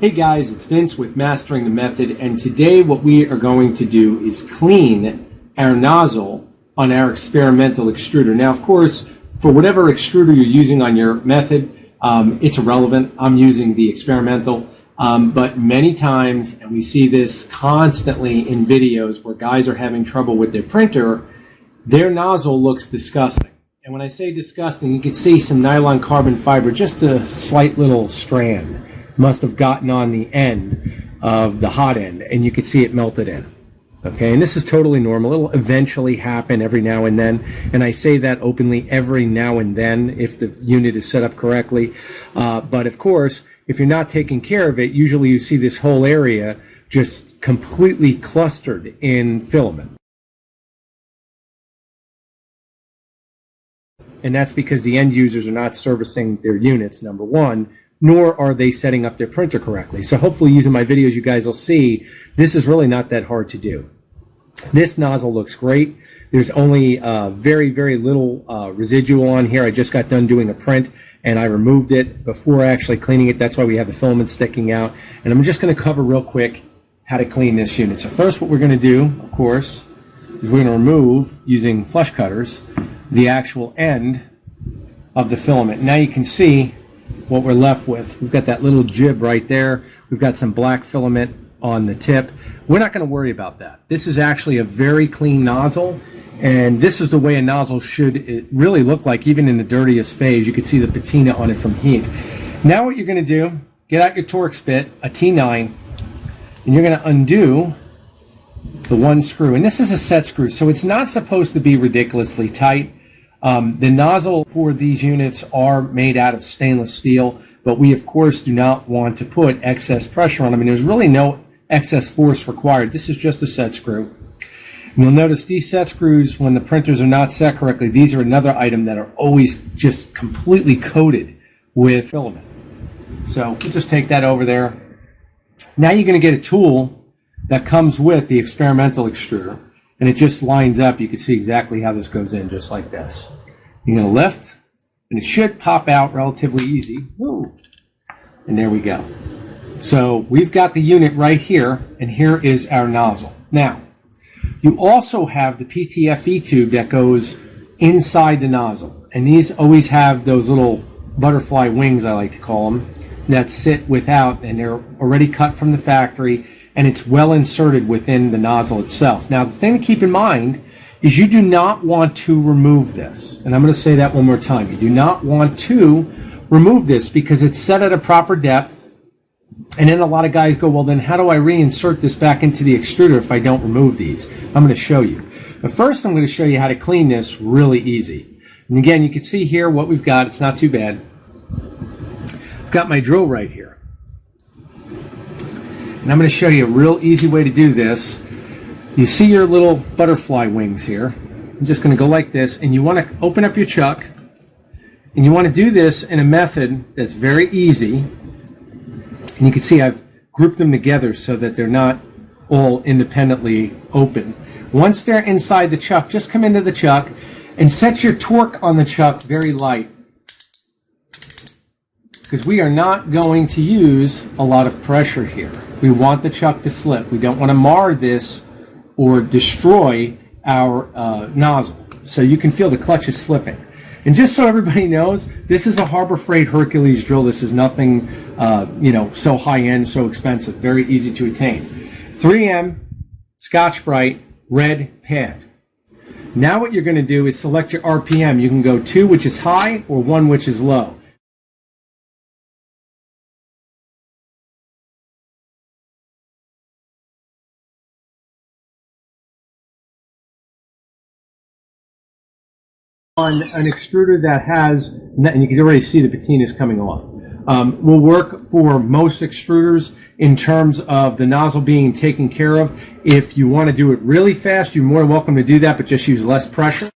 Hey guys, it's Vince with Mastering the Method, and today what we are going to do is clean our nozzle on our experimental extruder. Now, of course, for whatever extruder you're using on your method, it's irrelevant. I'm using the experimental, but many times, and we see this constantly in videos where guys are having trouble with their printer, their nozzle looks disgusting. And when I say disgusting, you can see some nylon carbon fiber, just a slight little strand must have gotten on the end of the hot end, and you could see it melted in. Okay, and this is totally normal. It'll eventually happen every now and then, and I say that openly, every now and then, if the unit is set up correctly. But of course, if you're not taking care of it, usually you see this whole area just completely clustered in filament. And that's because the end users are not servicing their units, number one, nor are they setting up their printer correctly. So hopefully using my videos, you guys will see this is really not that hard to do. This nozzle looks great. There's only very, very little residual on here. I just got done doing a print and I removed it before actually cleaning it. That's why we have the filament sticking out. And I'm just going to cover real quick how to clean this unit. So first what we're going to do, of course, is we're going to remove, using flush cutters, the actual end of the filament. Now you can see what we're left with. We've got that little jib right there. We've got some black filament on the tip. We're not going to worry about that. This is actually a very clean nozzle, and this is the way a nozzle should really look like, even in the dirtiest phase. You can see the patina on it from heat. Now what you're going to do, get out your Torx bit, a T9, and you're going to undo the one screw. And this is a set screw, so it's not supposed to be ridiculously tight. The nozzle for these units are made out of stainless steel, but we of course do not want to put excess pressure on them, and there's really no excess force required. This is just a set screw. And you'll notice these set screws, when the printers are not set correctly, these are another item that are always just completely coated with filament. So we'll just take that over there. Now you're going to get a tool that comes with the experimental extruder, and it just lines up. You can see exactly how this goes in, just like this. You're going to lift, and it should pop out relatively easy. Woo. And there we go. So we've got the unit right here, and here is our nozzle. Now, you also have the PTFE tube that goes inside the nozzle, and these always have those little butterfly wings, I like to call them, that sit without, and they're already cut from the factory, and it's well inserted within the nozzle itself. Now, the thing to keep in mind is you do not want to remove this. And I'm going to say that one more time. You do not want to remove this because it's set at a proper depth. And then a lot of guys go, well, then how do I reinsert this back into the extruder if I don't remove these? I'm going to show you. But first, I'm going to show you how to clean this really easy. And again, you can see here what we've got. It's not too bad. I've got my drill right here. And I'm going to show you a real easy way to do this. You see your little butterfly wings here. I'm just going to go like this, and you want to open up your chuck, and you want to do this in a method that's very easy. And you can see I've grouped them together so that they're not all independently open. Once they're inside the chuck, just come into the chuck and set your torque on the chuck very light, because we are not going to use a lot of pressure here. We want the chuck to slip. We don't want to mar this or destroy our nozzle. So you can feel the clutch is slipping. And just so everybody knows, this is a Harbor Freight Hercules drill. This is nothing, so high-end, so expensive. Very easy to attain. 3M Scotch-Brite red pad. Now what you're going to do is select your RPM. You can go 2, which is high, or 1, which is low. On an extruder that has, and you can already see the patinas coming off, will work for most extruders in terms of the nozzle being taken care of. If you want to do it really fast, you're more than welcome to do that, but just use less pressure.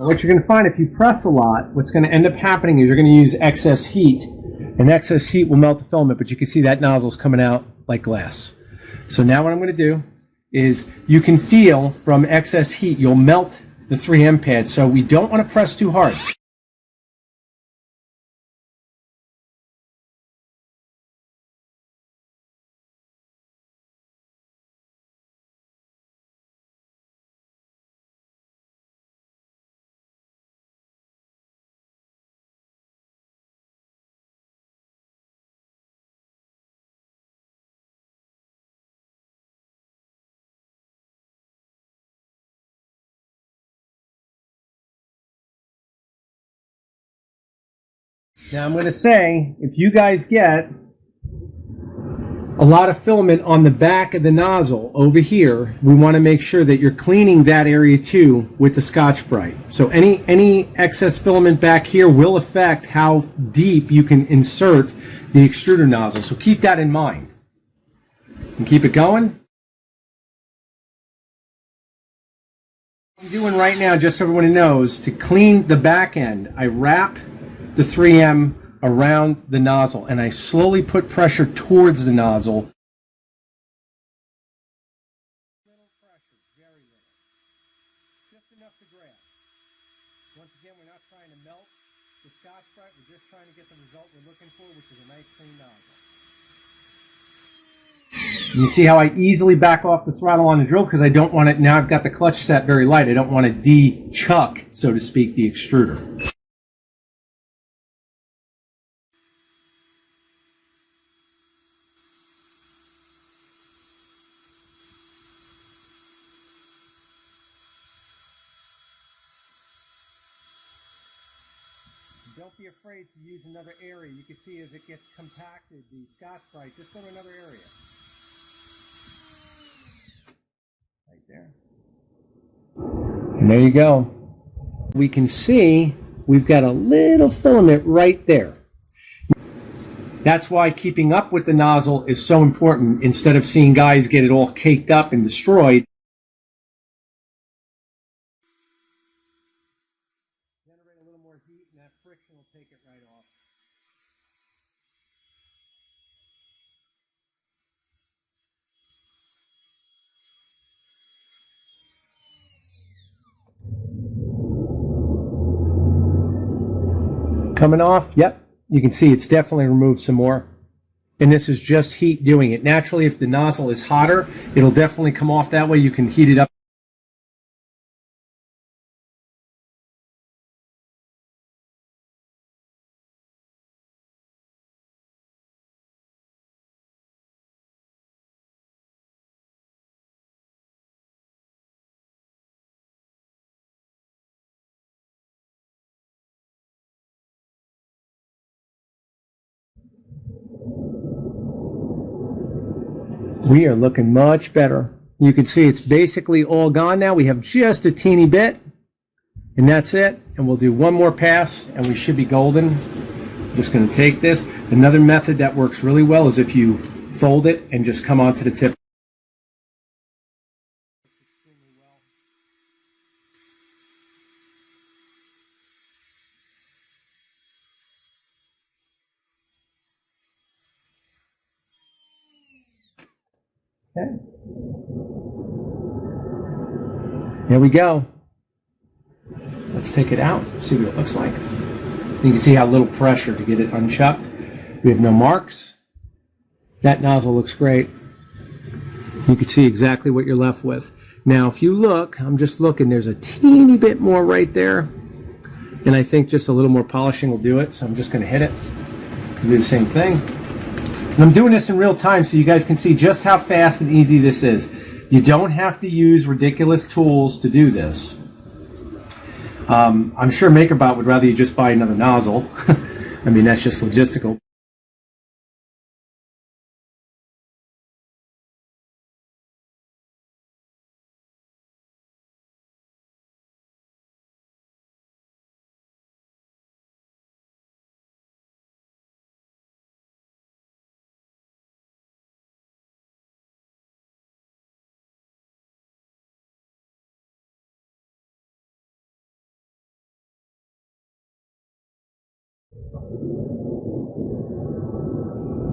What you're going to find if you press a lot, what's going to end up happening is you're going to use excess heat, and excess heat will melt the filament, but you can see that nozzle's coming out like glass. So now what I'm going to do is you can feel from excess heat, you'll melt the 3M pad, so we don't want to press too hard. Now I'm going to say, if you guys get a lot of filament on the back of the nozzle over here, we want to make sure that you're cleaning that area too with the Scotch-Brite. So any excess filament back here will affect how deep you can insert the extruder nozzle. So keep that in mind. And keep it going. What I'm doing right now, just so everyone knows, to clean the back end, I wrap the 3M around the nozzle and I slowly put pressure towards the nozzle. Little pressure, very little. Just enough to grab. Once again, we're not trying to melt the Scotch-Brite, we're just trying to get the result we're looking for, which is a nice clean nozzle. You see how I easily back off the throttle on the drill because I don't want it, now I've got the clutch set very light, I don't want to de-chuck, so to speak, the extruder. Don't be afraid to use another area. You can see as it gets compacted, the Scotch-Brite, just go to another area. Right there. And there you go. We can see we've got a little filament right there. That's why keeping up with the nozzle is so important. Instead of seeing guys get it all caked up and destroyed, generate a little more heat and that friction will take it right off. Coming off, yep, you can see it's definitely removed some more. And this is just heat doing it. Naturally, if the nozzle is hotter, it'll definitely come off that way. You can heat it up. We are looking much better. You can see it's basically all gone now. We have just a teeny bit, and that's it. And we'll do one more pass, and we should be golden. I'm just going to take this. Another method that works really well is if you fold it and just come onto the tip. Okay. There we go. Let's take it out, see what it looks like. You can see how little pressure to get it unchucked. We have no marks. That nozzle looks great. You can see exactly what you're left with. Now, if you look, I'm just looking, there's a teeny bit more right there. And I think just a little more polishing will do it. So I'm just going to hit it. Do the same thing. And I'm doing this in real time so you guys can see just how fast and easy this is. You don't have to use ridiculous tools to do this. I'm sure Makerbot would rather you just buy another nozzle. I mean, that's just logistical.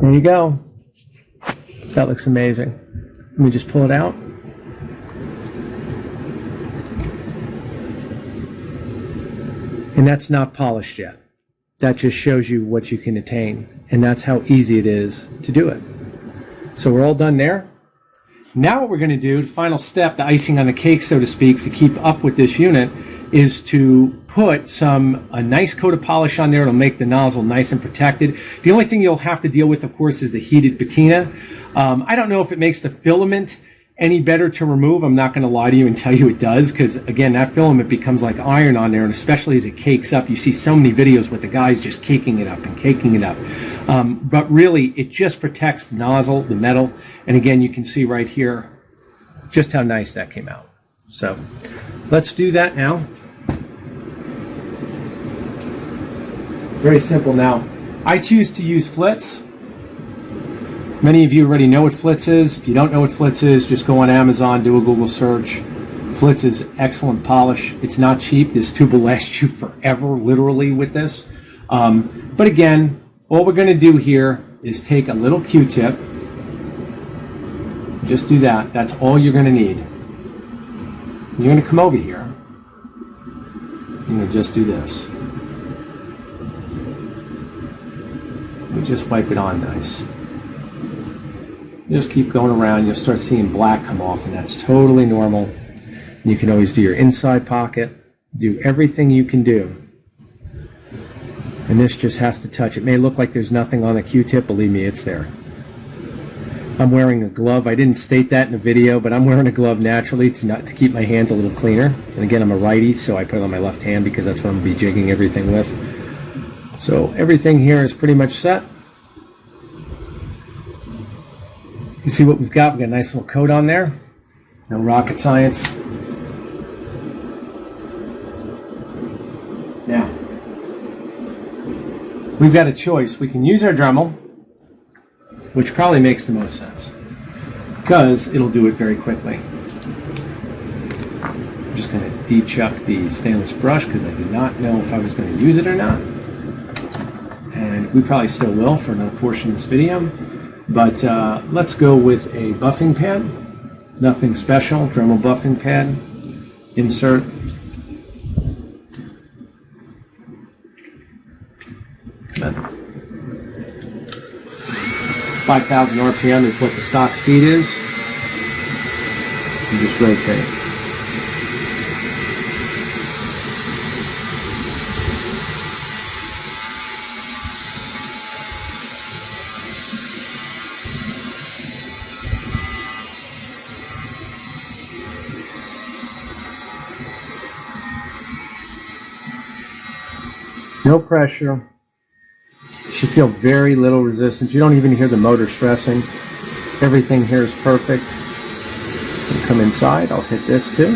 There you go. That looks amazing. Let me just pull it out. And that's not polished yet. That just shows you what you can attain. And that's how easy it is to do it. So we're all done there. Now what we're going to do, the final step, the icing on the cake, so to speak, to keep up with this unit, is to put a nice coat of polish on there. It'll make the nozzle nice and protected. The only thing you'll have to deal with, of course, is the heated patina. I don't know if it makes the filament any better to remove. I'm not going to lie to you and tell you it does, because again, that filament becomes like iron on there, and especially as it cakes up, you see so many videos with the guys just caking it up and caking it up. But really, it just protects the nozzle, the metal, and again, you can see right here just how nice that came out. So let's do that now. Very simple now. I choose to use Flitz. Many of you already know what Flitz is. If you don't know what Flitz is, just go on Amazon, do a Google search. Flitz is excellent polish. It's not cheap. This tube will last you forever, literally, with this. But again, all we're going to do here is take a little Q-tip. Just do that. That's all you're going to need. You're going to come over here. You're going to just do this. You just wipe it on nice. You just keep going around. You'll start seeing black come off, and that's totally normal. You can always do your inside pocket. Do everything you can do. And this just has to touch. It may look like there's nothing on the Q-tip. Believe me, it's there. I'm wearing a glove. I didn't state that in the video, but I'm wearing a glove naturally to keep my hands a little cleaner. And again, I'm a righty, so I put it on my left hand because that's what I'm going to be jigging everything with. So everything here is pretty much set. You see what we've got? We've got a nice little coat on there. No rocket science. Now, we've got a choice. We can use our Dremel, which probably makes the most sense, because it'll do it very quickly. I'm just going to de-chuck the stainless brush because I did not know if I was going to use it or not. And we probably still will for another portion of this video. But let's go with a buffing pad. Nothing special. Dremel buffing pad. Insert. Come on. 5,000 RPM is what the stock speed is. You just rotate. No pressure. You should feel very little resistance. You don't even hear the motor stressing. Everything here is perfect. I'll come inside. I'll hit this too.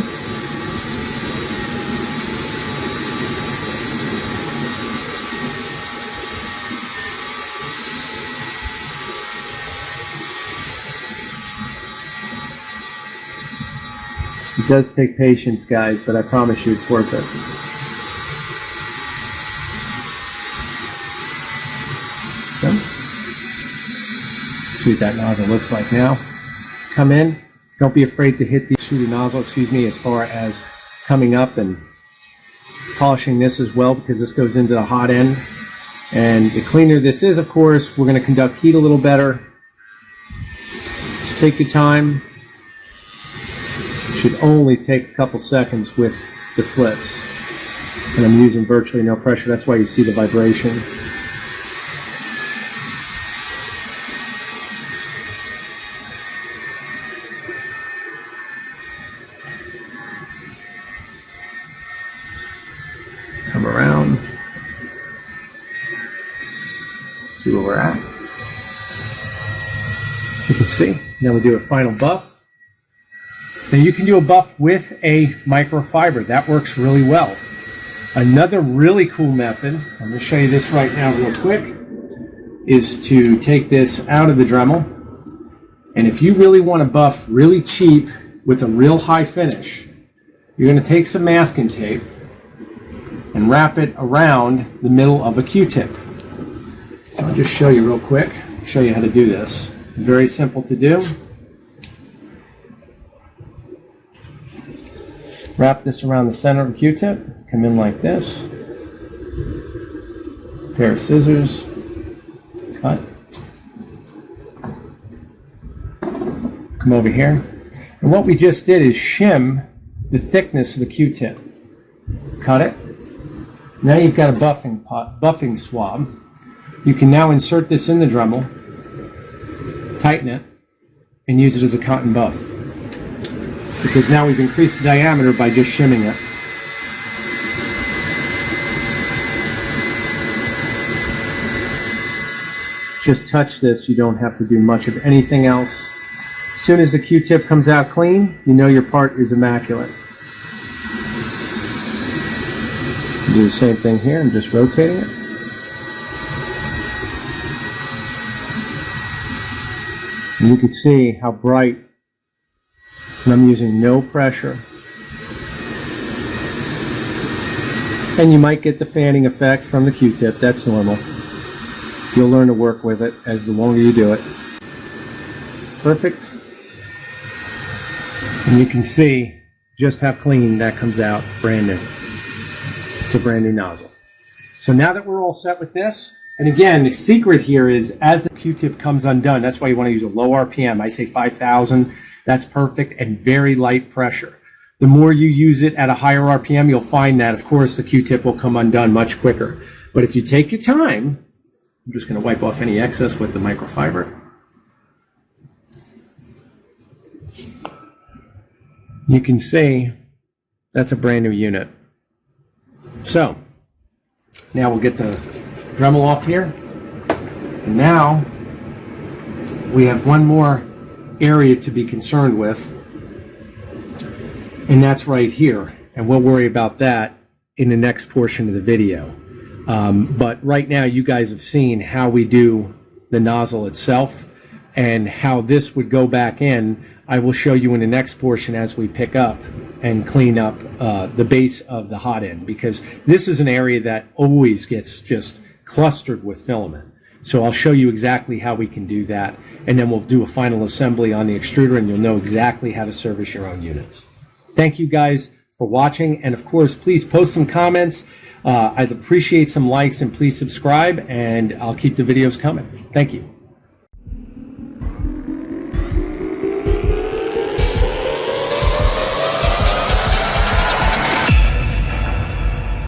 It does take patience, guys, but I promise you it's worth it. See what that nozzle looks like now. Come in. Don't be afraid to hit the extruded nozzle, as far as coming up and polishing this as well, because this goes into the hot end. And the cleaner this is, of course, we're going to conduct heat a little better. Just take your time. It should only take a couple seconds with the Flitz. And I'm using virtually no pressure. That's why you see the vibration. Come around. See where we're at. You can see. Now we do a final buff. Now you can do a buff with a microfiber. That works really well. Another really cool method, I'm going to show you this right now real quick, is to take this out of the Dremel. And if you really want to buff really cheap with a real high finish, you're going to take some masking tape and wrap it around the middle of a Q-tip. I'll just show you real quick, show you how to do this. Very simple to do. Wrap this around the center of the Q-tip, come in like this. Pair of scissors, cut. Come over here. And what we just did is shim the thickness of the Q-tip. Cut it. Now you've got a buffing swab. You can now insert this in the Dremel, tighten it, and use it as a cotton buff. Because now we've increased the diameter by just shimming it. Just touch this, you don't have to do much of anything else. As soon as the Q-tip comes out clean, you know your part is immaculate. Do the same thing here, I'm just rotating it. And you can see how bright, and I'm using no pressure. And you might get the fanning effect from the Q-tip, that's normal. You'll learn to work with it as the longer you do it. Perfect. And you can see just how clean that comes out, brand new. It's a brand new nozzle. So now that we're all set with this, and again, the secret here is as the Q-tip comes undone, that's why you want to use a low RPM. I say 5,000, that's perfect, and very light pressure. The more you use it at a higher RPM, you'll find that, of course, the Q-tip will come undone much quicker. But if you take your time, I'm just going to wipe off any excess with the microfiber. You can see that's a brand new unit. So now we'll get the Dremel off here. And now we have one more area to be concerned with, and that's right here. And we'll worry about that in the next portion of the video. But right now you guys have seen how we do the nozzle itself and how this would go back in. I will show you in the next portion as we pick up and clean up the base of the hot end, because this is an area that always gets just clustered with filament. So I'll show you exactly how we can do that, and then we'll do a final assembly on the extruder and you'll know exactly how to service your own units. Thank you guys for watching, and of course please post some comments. I'd appreciate some likes, and please subscribe, and I'll keep the videos coming. Thank you.